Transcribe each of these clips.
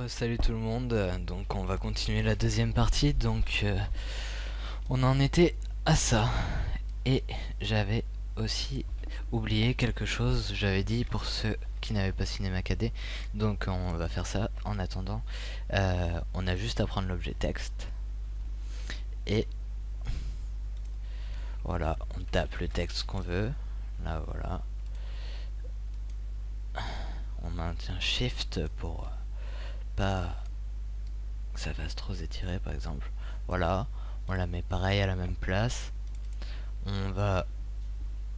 Salut tout le monde, donc on va continuer la deuxième partie. Donc on en était à ça, et j'avais aussi oublié quelque chose. J'avais dit pour ceux qui n'avaient pas Cinéma 4D, donc on va faire ça. En attendant, on a juste à prendre l'objet texte et voilà, on tape le texte qu'on veut. Là voilà, on maintient Shift pour pas que ça fasse trop étirer par exemple. Voilà, on la met pareil à la même place. On va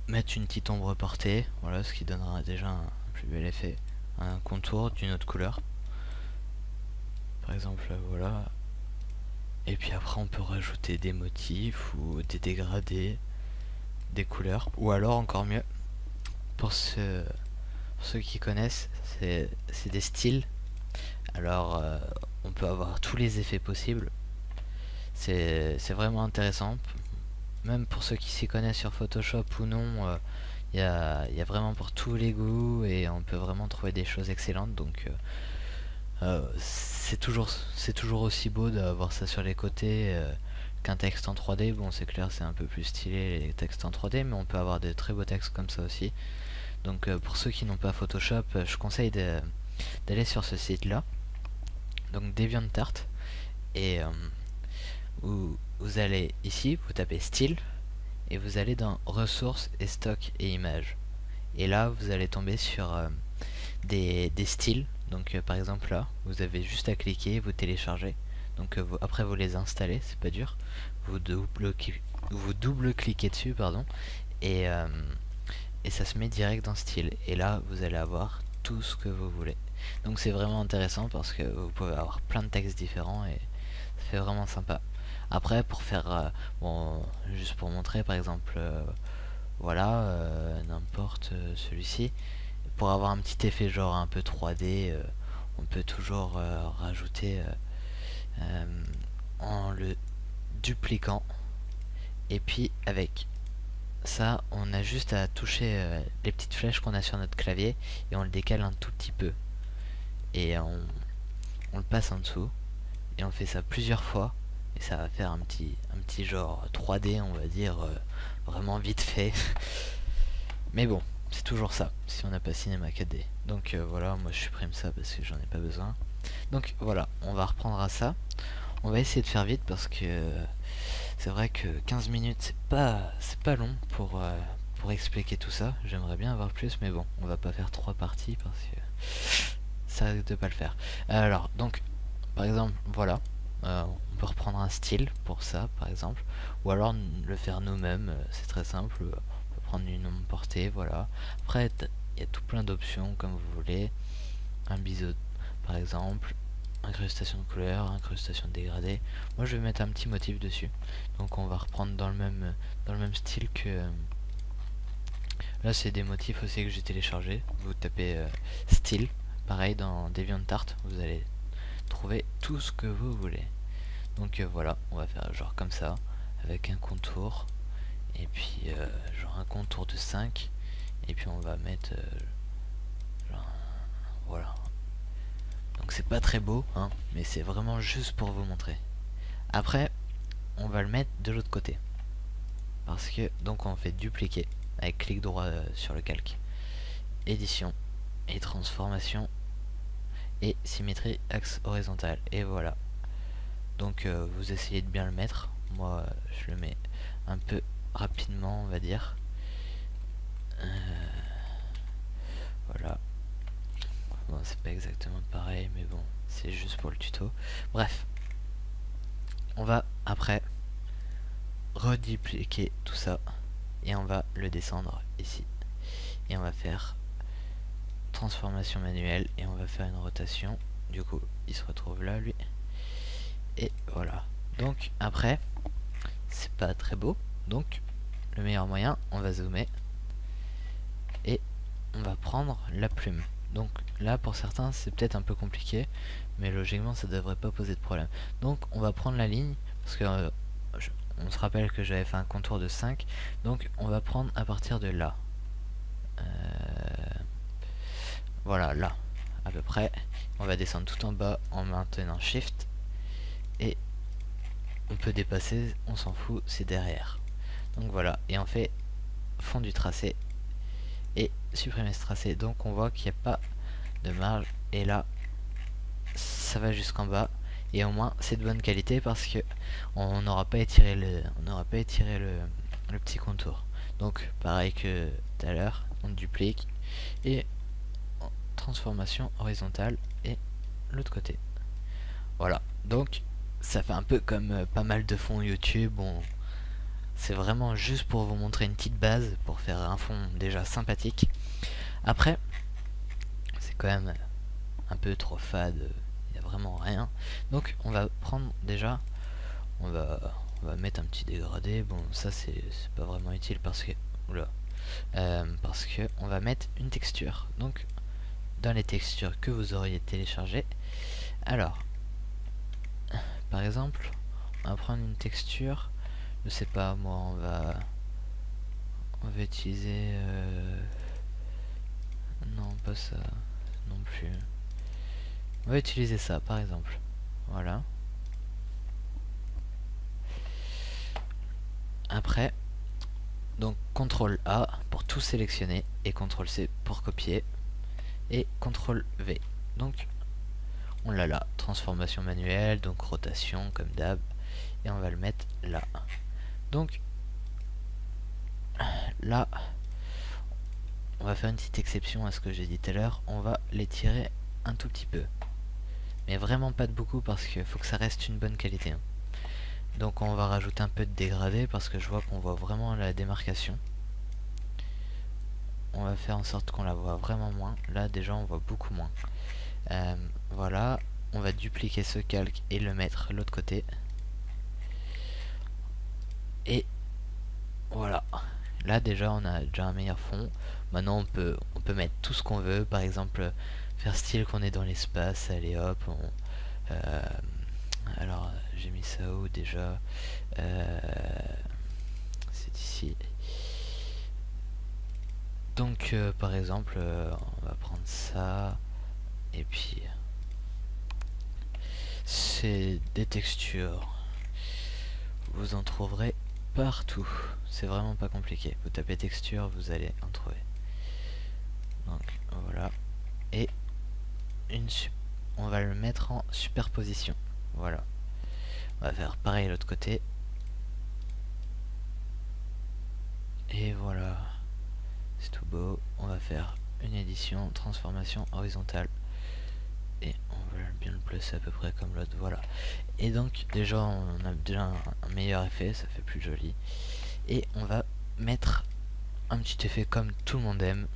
mettre une petite ombre portée, voilà, ce qui donnera déjà un plus bel effet. Un contour d'une autre couleur, par exemple voilà. Et puis après on peut rajouter des motifs ou des dégradés, des couleurs, ou alors encore mieux, pour ceux qui connaissent, c'est des styles. Alors on peut avoir tous les effets possibles. C'est vraiment intéressant. Même pour ceux qui s'y connaissent sur Photoshop ou non, il y a vraiment pour tous les goûts et on peut vraiment trouver des choses excellentes. Donc c'est toujours aussi beau d'avoir ça sur les côtés qu'un texte en 3D. Bon, c'est clair, c'est un peu plus stylé les textes en 3D, mais on peut avoir de très beaux textes comme ça aussi. Donc pour ceux qui n'ont pas Photoshop, je conseille d'aller sur ce site là, donc DeviantArt, et vous allez ici, vous tapez style et vous allez dans ressources et stock et images, et là vous allez tomber sur des styles. Donc par exemple là vous avez juste à cliquer, vous téléchargez, donc après vous les installez, c'est pas dur, vous double cliquez dessus pardon, et ça se met direct dans style, et là vous allez avoir tout ce que vous voulez. Donc c'est vraiment intéressant parce que vous pouvez avoir plein de textes différents et ça fait vraiment sympa. Après pour faire bon, juste pour montrer par exemple voilà, n'importe celui-ci, pour avoir un petit effet genre un peu 3D, on peut toujours rajouter en le dupliquant, et puis avec ça on a juste à toucher les petites flèches qu'on a sur notre clavier et on le décale un tout petit peu et on le passe en dessous, et on fait ça plusieurs fois et ça va faire un petit genre 3D, on va dire, vraiment vite fait. Mais bon, c'est toujours ça si on n'a pas Cinéma 4D. Donc voilà, moi je supprime ça parce que j'en ai pas besoin. Donc voilà, on va reprendre à ça. On va essayer de faire vite parce que c'est vrai que 15 minutes c'est pas long pour expliquer tout ça. J'aimerais bien avoir plus, mais bon, on va pas faire 3 parties parce que ça risque de pas le faire. Alors donc par exemple voilà, on peut reprendre un style pour ça par exemple, ou alors le faire nous-mêmes, c'est très simple. On peut prendre une ombre portée, voilà. Après il y a tout plein d'options comme vous voulez. Un biseau par exemple, incrustation de couleur, incrustation de dégradé. Moi je vais mettre un petit motif dessus, donc on va reprendre dans le même style que là. C'est des motifs aussi que j'ai téléchargé. Vous tapez style pareil dans DeviantArt, vous allez trouver tout ce que vous voulez. Donc voilà, on va faire genre comme ça avec un contour, et puis genre un contour de 5, et puis on va mettre genre, voilà. Donc c'est pas très beau hein, mais c'est vraiment juste pour vous montrer. Après on va le mettre de l'autre côté, parce que donc on fait dupliquer avec clic droit sur le calque, édition et transformation et symétrie axe horizontal, et voilà. Donc vous essayez de bien le mettre. Moi je le mets un peu rapidement on va dire. Voilà. Bon, c'est pas exactement pareil mais bon, c'est juste pour le tuto. Bref, on va après redupliquer tout ça et on va le descendre ici, et on va faire transformation manuelle et on va faire une rotation. Du coup il se retrouve là lui, Et voilà. Donc après, c'est pas très beau. Donc le meilleur moyen, on va zoomer et on va prendre la plume. Donc là pour certains c'est peut-être un peu compliqué, mais logiquement ça devrait pas poser de problème. Donc on va prendre la ligne, parce que on se rappelle que j'avais fait un contour de 5, donc on va prendre à partir de là. Voilà, là à peu près. On va descendre tout en bas en maintenant Shift, et on peut dépasser, on s'en fout, c'est derrière. Donc voilà, et on fait fond du tracé et supprimer ce tracé. Donc on voit qu'il n'y a pas de marge, et là ça va jusqu'en bas, et au moins c'est de bonne qualité parce que on n'aura pas étiré le petit contour. Donc pareil que tout à l'heure, on duplique et transformation horizontale et l'autre côté. Voilà, donc ça fait un peu comme pas mal de fonds YouTube. C'est vraiment juste pour vous montrer une petite base, pour faire un fond déjà sympathique. Après, c'est quand même un peu trop fade, il n'y a vraiment rien. Donc on va prendre déjà, on va mettre un petit dégradé. Bon, ça c'est pas vraiment utile parce que, oula, parce que on va mettre une texture. Donc dans les textures que vous auriez téléchargées, alors par exemple, on va prendre une texture, je sais pas moi, on va utiliser non pas ça non plus. On va utiliser ça par exemple. Voilà. Après, donc CTRL A pour tout sélectionner et CTRL C pour copier et CTRL V. Donc on l'a là, transformation manuelle, donc rotation comme d'hab, et on va le mettre là. Donc là, on va faire une petite exception à ce que j'ai dit tout à l'heure, on va l'étirer un tout petit peu. Mais vraiment pas de beaucoup parce qu'il faut que ça reste une bonne qualité. Hein. Donc on va rajouter un peu de dégradé parce que je vois qu'on voit vraiment la démarcation. On va faire en sorte qu'on la voit vraiment moins. Là déjà on voit beaucoup moins. Voilà, on va dupliquer ce calque et le mettre de l'autre côté. Et voilà. Là déjà on a déjà un meilleur fond. Maintenant on peut mettre tout ce qu'on veut. Par exemple faire style qu'on est dans l'espace. Allez hop. Alors j'ai mis ça où déjà, c'est ici. Donc par exemple on va prendre ça. Et puis c'est des textures. Vous en trouverez partout. C'est vraiment pas compliqué. Vous tapez texture, vous allez en trouver. Donc voilà. Et on va le mettre en superposition. Voilà. On va faire pareil de l'autre côté. Et voilà. C'est tout beau. On va faire une édition, transformation horizontale. Et on va bien le placer à peu près comme l'autre. Voilà. Et donc déjà on a déjà un meilleur effet, ça fait plus joli. Et on va mettre un petit effet comme tout le monde aime.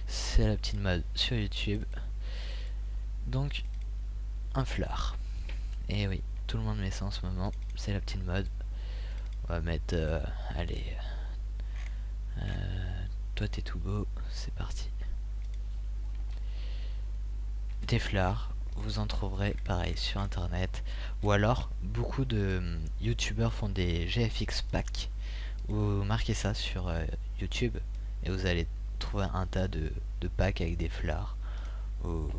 C'est la petite mode sur YouTube. Donc un flare. Et oui, tout le monde met ça en ce moment. C'est la petite mode. On va mettre allez, toi t'es tout beau, c'est parti. Des flards, vous en trouverez pareil sur internet, ou alors beaucoup de youtubeurs font des GFX packs. Vous marquez ça sur YouTube et vous allez trouver un tas de packs avec des flards. Vous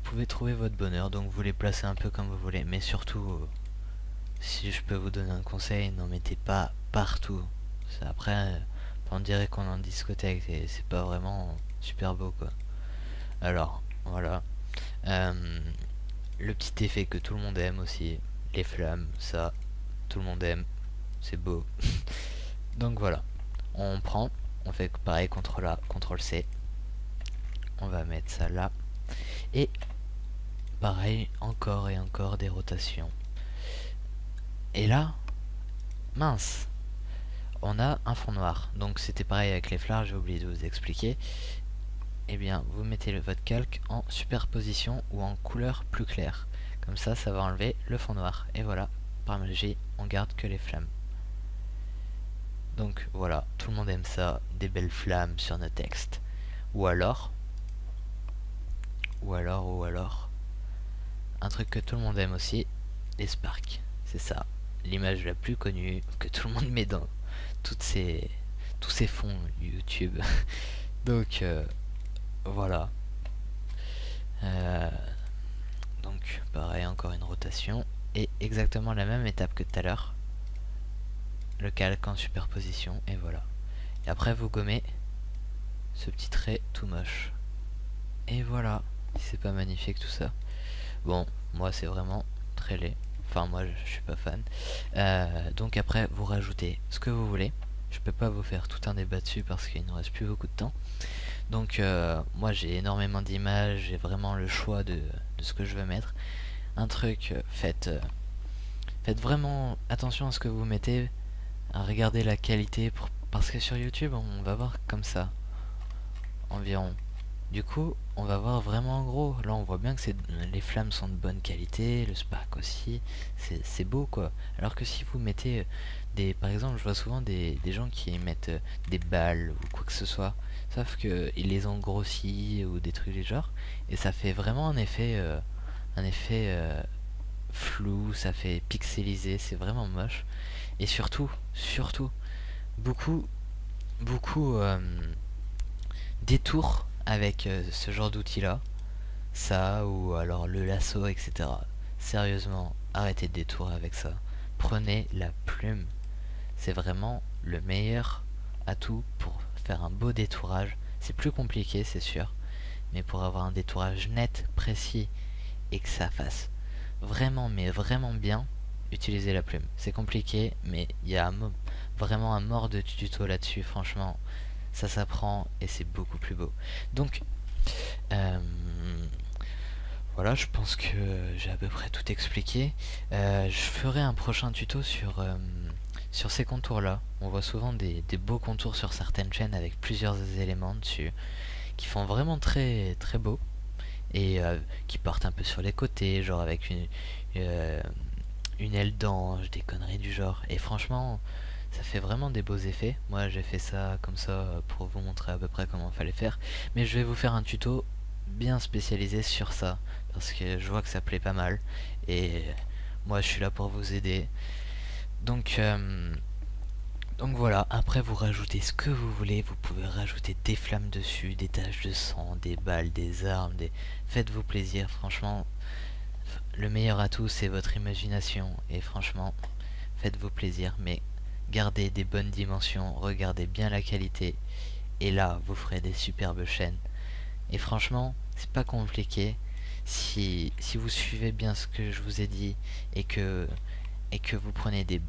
pouvez trouver votre bonheur, donc vous les placez un peu comme vous voulez, mais surtout si je peux vous donner un conseil, n'en mettez pas partout. Après on dirait qu'on est en discothèque et c'est pas vraiment super beau quoi. Alors voilà, le petit effet que tout le monde aime aussi, les flammes, ça tout le monde aime, c'est beau. Donc voilà, on prend, on fait pareil, CTRL A, CTRL C, on va mettre ça là, et pareil, encore et encore des rotations. Et là, mince, on a un fond noir. Donc c'était pareil avec les flards, j'ai oublié de vous expliquer. Et bien, vous mettez votre calque en superposition ou en couleur plus claire. Comme ça va enlever le fond noir. Et voilà, par magie, on garde que les flammes. Donc voilà, tout le monde aime ça, des belles flammes sur nos textes. Ou alors, un truc que tout le monde aime aussi, les sparks. C'est ça, l'image la plus connue que tout le monde met dans tous ces fonds YouTube. Donc voilà. Donc pareil, encore une rotation. Et exactement la même étape que tout à l'heure. Le calque en superposition, et voilà. Et après vous gommez ce petit trait tout moche. Et voilà, si c'est pas magnifique tout ça. Bon, moi c'est vraiment très laid. Enfin moi je suis pas fan. Donc après vous rajoutez ce que vous voulez. Je peux pas vous faire tout un débat dessus parce qu'il ne reste plus beaucoup de temps. Donc moi j'ai énormément d'images, j'ai vraiment le choix de ce que je veux mettre. Un truc, faites vraiment attention à ce que vous mettez, à regarder la qualité, parce que sur YouTube on va voir comme ça, environ. Du coup on va voir vraiment en gros, là on voit bien que les flammes sont de bonne qualité, le spark aussi, c'est beau quoi. Alors que si vous mettez par exemple je vois souvent des gens qui mettent des balles ou quoi que ce soit, sauf que ils les ont grossis ou des trucs du genre, et ça fait vraiment un effet flou, ça fait pixelisé, c'est vraiment moche. Et surtout, beaucoup, beaucoup détours avec ce genre d'outil là, ça ou alors le lasso, etc. Sérieusement, arrêtez de détourer avec ça. Prenez la plume, c'est vraiment le meilleur atout pour faire un beau détourage. C'est plus compliqué, c'est sûr, mais pour avoir un détourage net, précis et que ça fasse vraiment, mais vraiment bien, utilisez la plume. C'est compliqué, mais il y a vraiment un mort de tuto là-dessus, franchement. Ça s'apprend et c'est beaucoup plus beau. Donc, voilà, je pense que j'ai à peu près tout expliqué. Je ferai un prochain tuto sur ces contours-là. On voit souvent des beaux contours sur certaines chaînes avec plusieurs éléments dessus, qui font vraiment très très beau. Et qui partent un peu sur les côtés, genre avec une aile d'ange, des conneries du genre. Et franchement, ça fait vraiment des beaux effets. Moi j'ai fait ça comme ça pour vous montrer à peu près comment fallait faire. Mais je vais vous faire un tuto bien spécialisé sur ça, parce que je vois que ça plaît pas mal. Et moi je suis là pour vous aider. Donc voilà, après vous rajoutez ce que vous voulez, vous pouvez rajouter des flammes dessus, des taches de sang, des balles, des armes, faites-vous plaisir, franchement, le meilleur atout c'est votre imagination, et franchement, faites-vous plaisir, mais gardez des bonnes dimensions, regardez bien la qualité, et là, vous ferez des superbes chaînes. Et franchement, c'est pas compliqué, si vous suivez bien ce que je vous ai dit, et que vous prenez des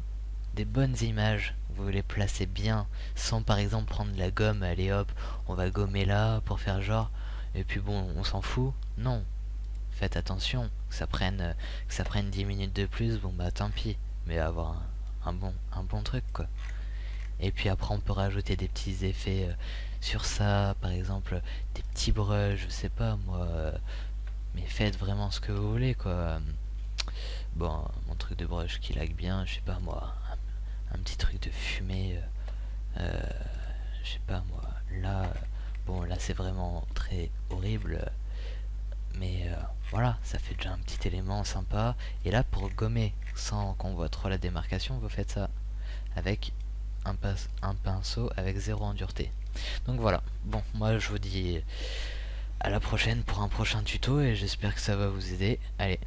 bonnes images, vous les placez bien, sans par exemple prendre de la gomme, allez hop, on va gommer là pour faire genre, et puis bon, on s'en fout. Non, faites attention, que ça prenne 10 minutes de plus, bon bah tant pis, mais avoir un bon truc quoi. Et puis après on peut rajouter des petits effets sur ça, par exemple des petits brushes, je sais pas moi, mais faites vraiment ce que vous voulez quoi. Bon, mon truc de brush qui lag bien, je sais pas moi, un petit truc de fumée, je sais pas moi, là, bon là c'est vraiment très horrible, mais voilà, ça fait déjà un petit élément sympa. Et là pour gommer sans qu'on voit trop la démarcation, vous faites ça avec un pinceau avec 0 en dureté. Donc voilà, bon moi je vous dis à la prochaine pour un prochain tuto et j'espère que ça va vous aider. Allez.